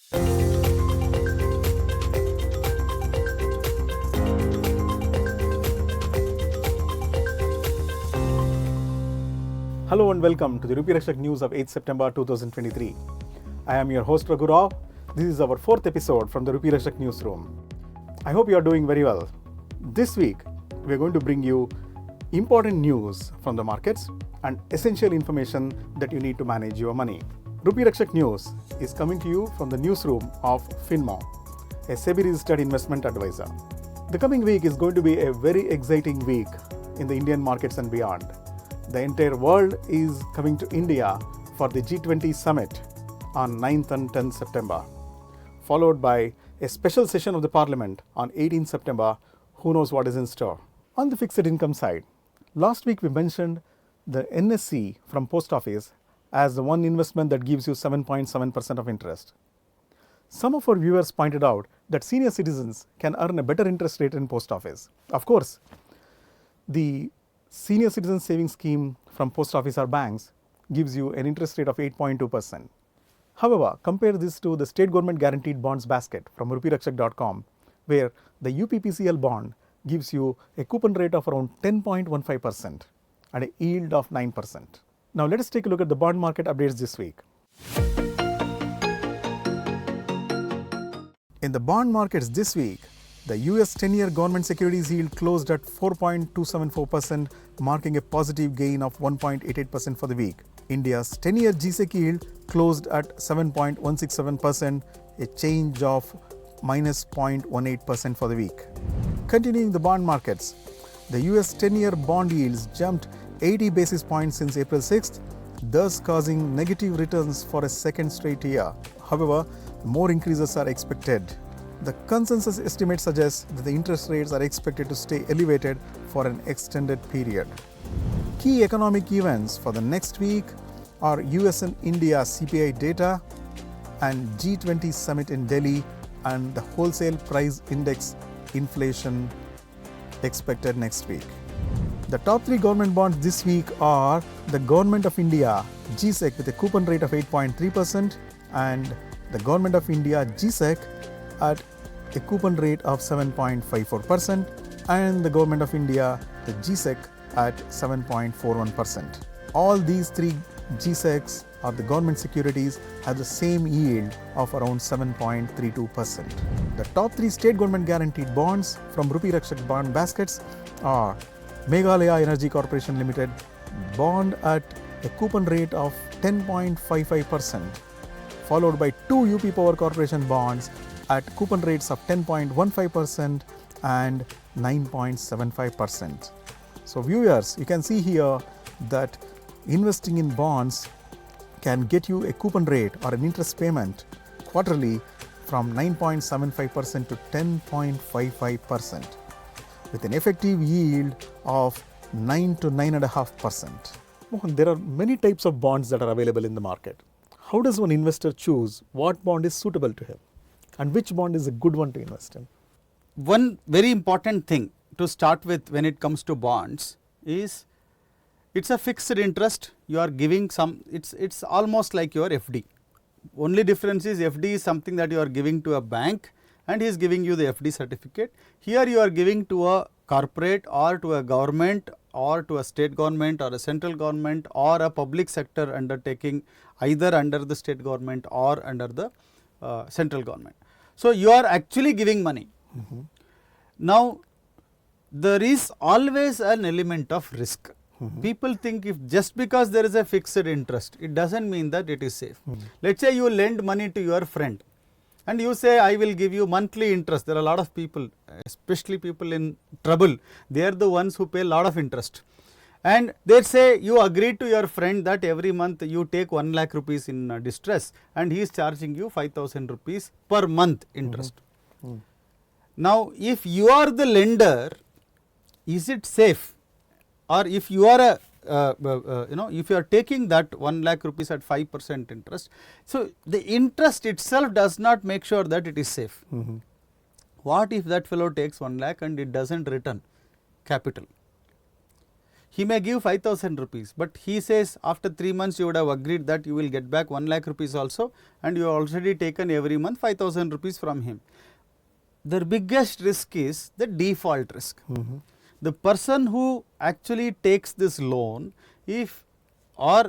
Hello and welcome to the Rupee Rakshak news of 8th September 2023. I am your host Raghu Rao. This is our 4th episode from the Rupee Rakshak newsroom. I hope you are doing very well. This week, we are going to bring you important news from the markets and essential information that you need to manage your money. Rupee Rakshak news is coming to you from the newsroom of FinMo, a SEBI-registered investment advisor. The coming week is going to be a very exciting week in the Indian markets and beyond. The entire world is coming to India for the G20 summit on 9th and 10th September, followed by a special session of the Parliament on 18th September. Who knows what is in store? On the fixed income side, last week we mentioned the NSC from Post Office as the one investment that gives you 7.7% of interest. Some of our viewers pointed out that senior citizens can earn a better interest rate in Post Office. Of course, the Senior Citizen Savings Scheme from Post Office or banks gives you an interest rate of 8.2%. However, compare this to the State Government Guaranteed Bonds basket from rupeerakshak.com, where the UPPCL bond gives you a coupon rate of around 10.15% and a yield of 9%. Now let us take a look at the bond market updates this week. In the bond markets this week, the US 10-year government securities yield closed at 4.274%, marking a positive gain of 1.88% for the week. India's 10-year GSEC yield closed at 7.167%, a change of minus 0.18% for the week. Continuing the bond markets, the US 10-year bond yields jumped 80 basis points since April 6th, thus causing negative returns for a second straight year. However, more increases are expected. The consensus estimates suggest that the interest rates are expected to stay elevated for an extended period. Key economic events for the next week are US and India CPI data and G20 summit in Delhi and the wholesale price index inflation expected next week. The top 3 government bonds this week are the Government of India GSEC with a coupon rate of 8.3% and the Government of India GSEC at a coupon rate of 7.54% and the Government of India, the GSEC at 7.41%. All these 3 GSECs or the government securities have the same yield of around 7.32%. The top 3 state government guaranteed bonds from Rupee Rakshak bond baskets are Meghalaya Energy Corporation Limited bond at a coupon rate of 10.55%, followed by 2 UP Power Corporation bonds at coupon rates of 10.15% and 9.75%. So viewers, you can see here that investing in bonds can get you a coupon rate or an interest payment quarterly from 9.75% to 10.55% with an effective yield of 9 to 9.5%. Mohan, there are many types of bonds that are available in the market. How does one investor choose what bond is suitable to him and which bond is a good one to invest in? One very important thing to start with when it comes to bonds is it's a fixed interest. You are giving some, it's almost like your FD. Only difference is FD is something that you are giving to a bank and he is giving you the FD certificate. Here you are giving to a corporate or to a government or to a state government or a central government or a public sector undertaking, either under the state government or under the central government. So you are actually giving money. Mm-hmm. Now there is always an element of risk. Mm-hmm. People think if just because there is a fixed interest, it doesn't mean that it is safe. Mm-hmm. Let's say you lend money to your friend and you say, I will give you monthly interest. There are a lot of people, especially people in trouble, they are the ones who pay a lot of interest. And they say you agreed to your friend that every month you take 1 lakh rupees in distress and he is charging you 5,000 rupees per month interest. Mm-hmm. Mm-hmm. Now, if you are the lender, is it safe? Or if you are if you are taking that 1 lakh rupees at 5% interest, so the interest itself does not make sure that it is safe. Mm-hmm. What if that fellow takes 1 lakh and it doesn't return capital? He may give 5,000 rupees, but he says after 3 months you would have agreed that you will get back 1 lakh rupees also, and you have already taken every month 5,000 rupees from him. The biggest risk is the default risk. The person who actually takes this loan, or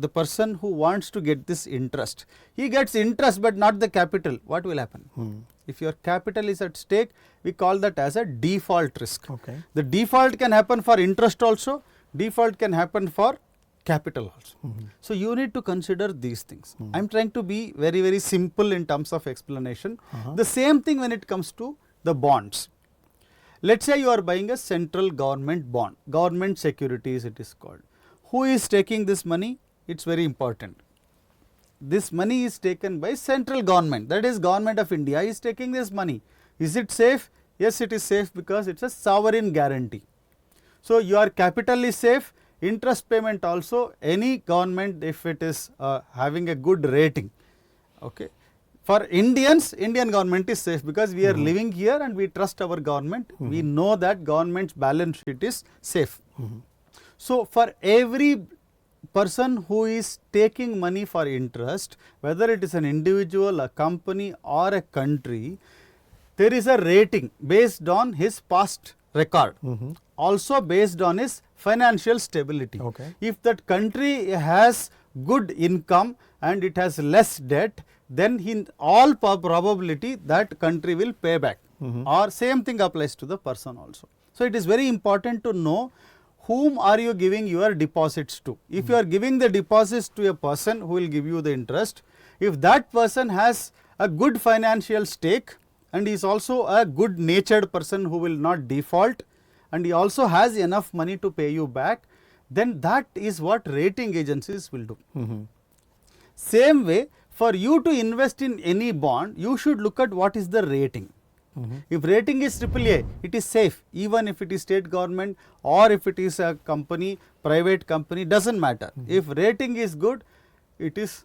the person who wants to get this interest, he gets interest but not the capital, what will happen? If your capital is at stake, we call that as a default risk. Okay. The default can happen for interest also, default can happen for capital also. So you need to consider these things. I am trying to be very, very simple in terms of explanation. The same thing when it comes to the bonds. Let us say you are buying a central government bond, government securities it is called. Who is taking this money? It is very important. This money is taken by central government, that is government of India is taking this money. Is it safe? Yes, it is safe because it is a sovereign guarantee. So your capital is safe, interest payment also, any government if it is having a good rating. Okay. For Indians, Indian government is safe because we are living here and we trust our government. We know that government's balance sheet is safe. So for every person who is taking money for interest, whether it is an individual, a company or a country, there is a rating based on his past record, also based on his financial stability. Okay. If that country has good income and it has less debt, then in all probability that country will pay back, or same thing applies to the person also. So it is very important to know whom are you giving your deposits to. If you are giving the deposits to a person who will give you the interest, if that person has a good financial stake and he is also a good natured person who will not default, and he also has enough money to pay you back, then that is what rating agencies will do. Same way, for you to invest in any bond, you should look at what is the rating. If rating is AAA, it is safe, even if it is state government or if it is a company, private company, doesn't matter. If rating is good, it is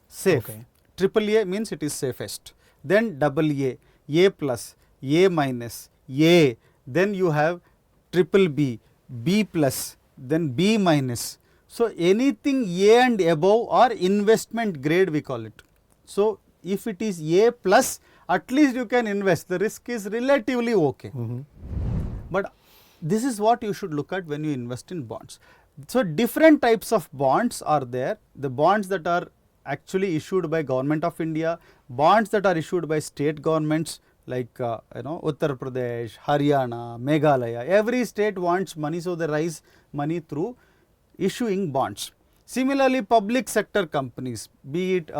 safe. Okay. AAA means it is safest. Then AA, A plus, A minus, A, then you have triple B, B plus, then B minus. So anything A and above or investment grade we call it. So if it is A plus, at least you can invest, the risk is relatively okay. But this is what you should look at when you invest in bonds. So different types of bonds are there, the bonds that are actually issued by Government of India, bonds that are issued by state governments like Uttar Pradesh, Haryana, Meghalaya, every state wants money, so they raise money through issuing bonds. Similarly, public sector companies, be it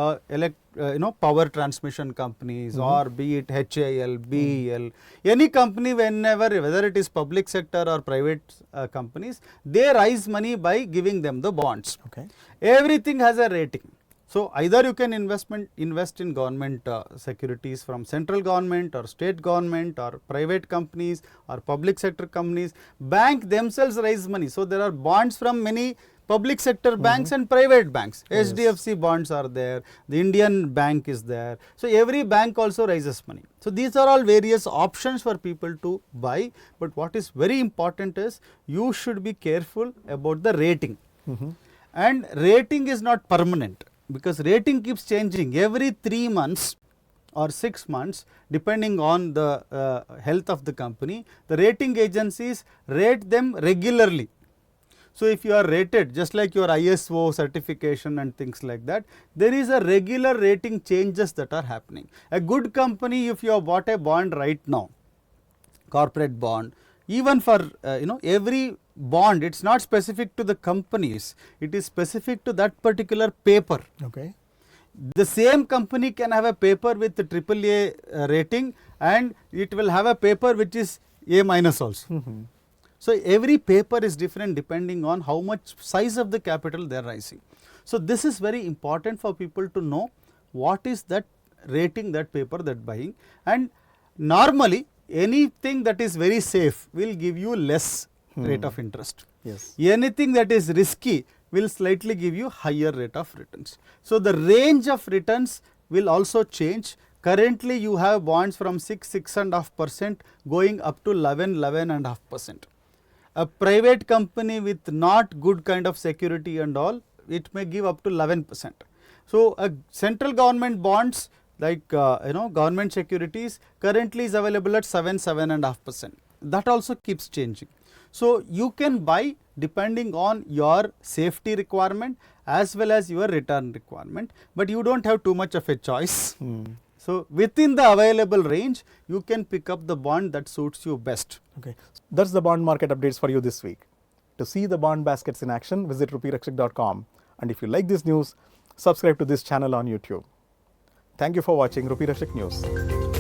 power transmission companies or be it HAL, BEL, any company whether it is public sector or private companies, they raise money by giving them the bonds. Okay. Everything has a rating. So either you can invest in government securities from central government or state government or private companies or public sector companies. Bank themselves raise money. So there are bonds from many public sector banks and private banks. Yes. HDFC bonds are there, the Indian bank is there. So every bank also raises money. So these are all various options for people to buy, but what is very important is you should be careful about the rating. And rating is not permanent, because rating keeps changing every 3 months or 6 months, depending on the health of the company. The rating agencies rate them regularly. So if you are rated, just like your ISO certification and things like that, there is a regular rating changes that are happening. A good company, if you have bought a bond right now, corporate bond, even for every bond, it is not specific to the companies, it is specific to that particular paper. Okay. The same company can have a paper with the AAA rating, and it will have a paper which is A minus also. So every paper is different depending on how much size of the capital they are raising. So this is very important for people to know what is that rating, that paper that buying, and normally anything that is very safe will give you less rate of interest. Yes. Anything that is risky will slightly give you higher rate of returns. So the range of returns will also change. Currently you have bonds from 6.5% going up to 11.5%. A private company with not good kind of security and all, it may give up to 11%. So a central government bonds like government securities currently is available at 7.5%. That also keeps changing. So you can buy depending on your safety requirement as well as your return requirement, but you don't have too much of a choice. So within the available range, you can pick up the bond that suits you best. Okay, that's the bond market updates for you this week. To see the bond baskets in action, visit rupeerakshak.com. And if you like this news, subscribe to this channel on YouTube. Thank you for watching Rupee Rakshak News.